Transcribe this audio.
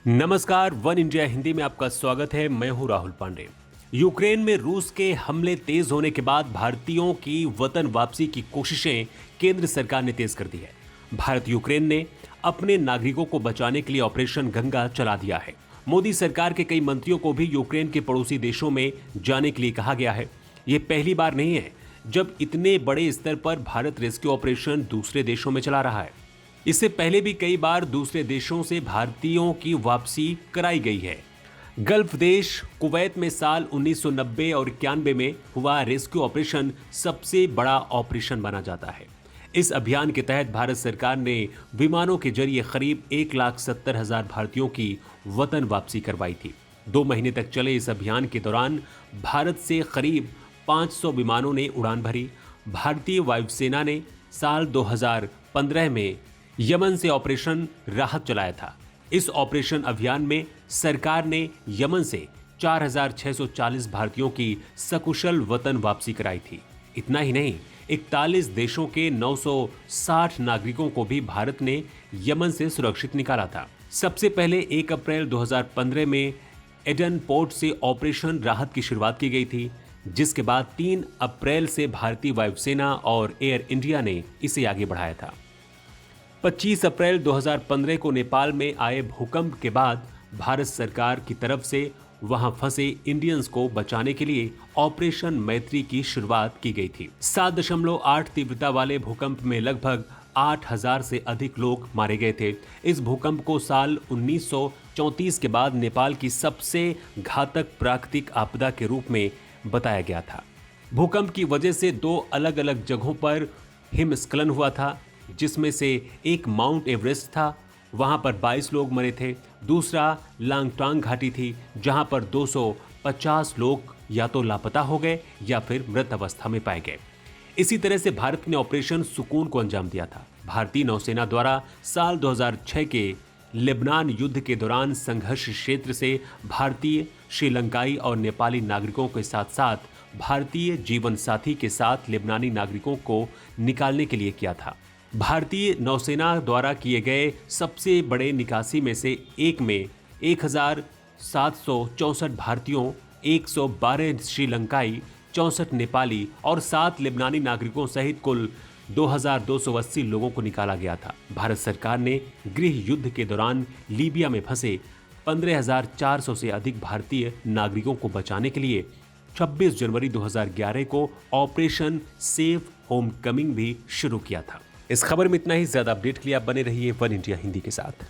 नमस्कार, one India Hindi में आपका स्वागत है। मैं हूं राहुल पांडे। यूक्रेन में रूस के हमले तेज होने के बाद भारतीयों की वतन वापसी की कोशिशें केंद्र सरकार ने तेज कर दी है। भारत यूक्रेन ने अपने नागरिकों को बचाने के लिए ऑपरेशन गंगा चला दिया है। मोदी सरकार के कई मंत्रियों को भी यूक्रेन के पड़ोसी देशों में जाने के लिए कहा गया है। ये पहली बार नहीं है जब इतने बड़े स्तर पर भारत रेस्क्यू ऑपरेशन दूसरे देशों में चला रहा है। इससे पहले भी कई बार दूसरे देशों से भारतीयों की वापसी कराई गई है। गल्फ देश कुवैत में साल 1990 और 91 में हुआ रेस्क्यू ऑपरेशन सबसे बड़ा ऑपरेशन माना जाता है। इस अभियान के तहत भारत सरकार ने विमानों के जरिए करीब 1,70,000 भारतीयों की वतन वापसी करवाई थी। 2 महीने तक चले इस अभियान के दौरान भारत से करीब 500 विमानों ने उड़ान भरी। भारतीय वायुसेना ने साल 2015 में यमन से ऑपरेशन राहत चलाया था। इस ऑपरेशन अभियान में सरकार ने यमन से 4,640 भारतीयों की सकुशल वतन वापसी कराई थी। इतना ही नहीं, 41 देशों के 960 नागरिकों को भी भारत ने यमन से सुरक्षित निकाला था। सबसे पहले 1 अप्रैल 2015 में एडन पोर्ट से ऑपरेशन राहत की शुरुआत की गई थी, जिसके बाद 3 अप्रैल से भारतीय वायुसेना और एयर इंडिया ने इसे आगे बढ़ाया था। 25 अप्रैल 2015 को नेपाल में आए भूकंप के बाद भारत सरकार की तरफ से वहां फंसे इंडियंस को बचाने के लिए ऑपरेशन मैत्री की शुरुआत की गई थी। 7.8 तीव्रता वाले भूकंप में लगभग 8,000 से अधिक लोग मारे गए थे। इस भूकंप को साल 1934 के बाद नेपाल की सबसे घातक प्राकृतिक आपदा के रूप में बताया गया था। भूकंप की वजह से 2 अलग अलग जगहों पर हिमस्खलन हुआ था, जिसमें से एक माउंट एवरेस्ट था, वहां पर 22 लोग मरे थे। दूसरा लांगटांग घाटी थी, जहां पर 250 लोग या तो लापता हो गए या फिर मृत अवस्था में पाए गए। इसी तरह से भारत ने ऑपरेशन सुकून को अंजाम दिया था। भारतीय नौसेना द्वारा साल 2006 के लेबनान युद्ध के दौरान संघर्ष क्षेत्र से भारतीय, श्रीलंकाई और नेपाली नागरिकों के साथ साथ भारतीय जीवन साथी के साथ लेबनानी नागरिकों को निकालने के लिए किया था। भारतीय नौसेना द्वारा किए गए सबसे बड़े निकासी में से एक में 1,764 भारतीयों, 112 श्रीलंकाई, 64 नेपाली और 7 लेबनानी नागरिकों सहित कुल 2,280 लोगों को निकाला गया था। भारत सरकार ने गृह युद्ध के दौरान लीबिया में फंसे 15,400 से अधिक भारतीय नागरिकों को बचाने के लिए 26 जनवरी 2011 को ऑपरेशन सेफ होम कमिंग भी शुरू किया था। इस खबर में इतना ही। ज्यादा अपडेट के लिए आप बने रहिए वन इंडिया हिंदी के साथ।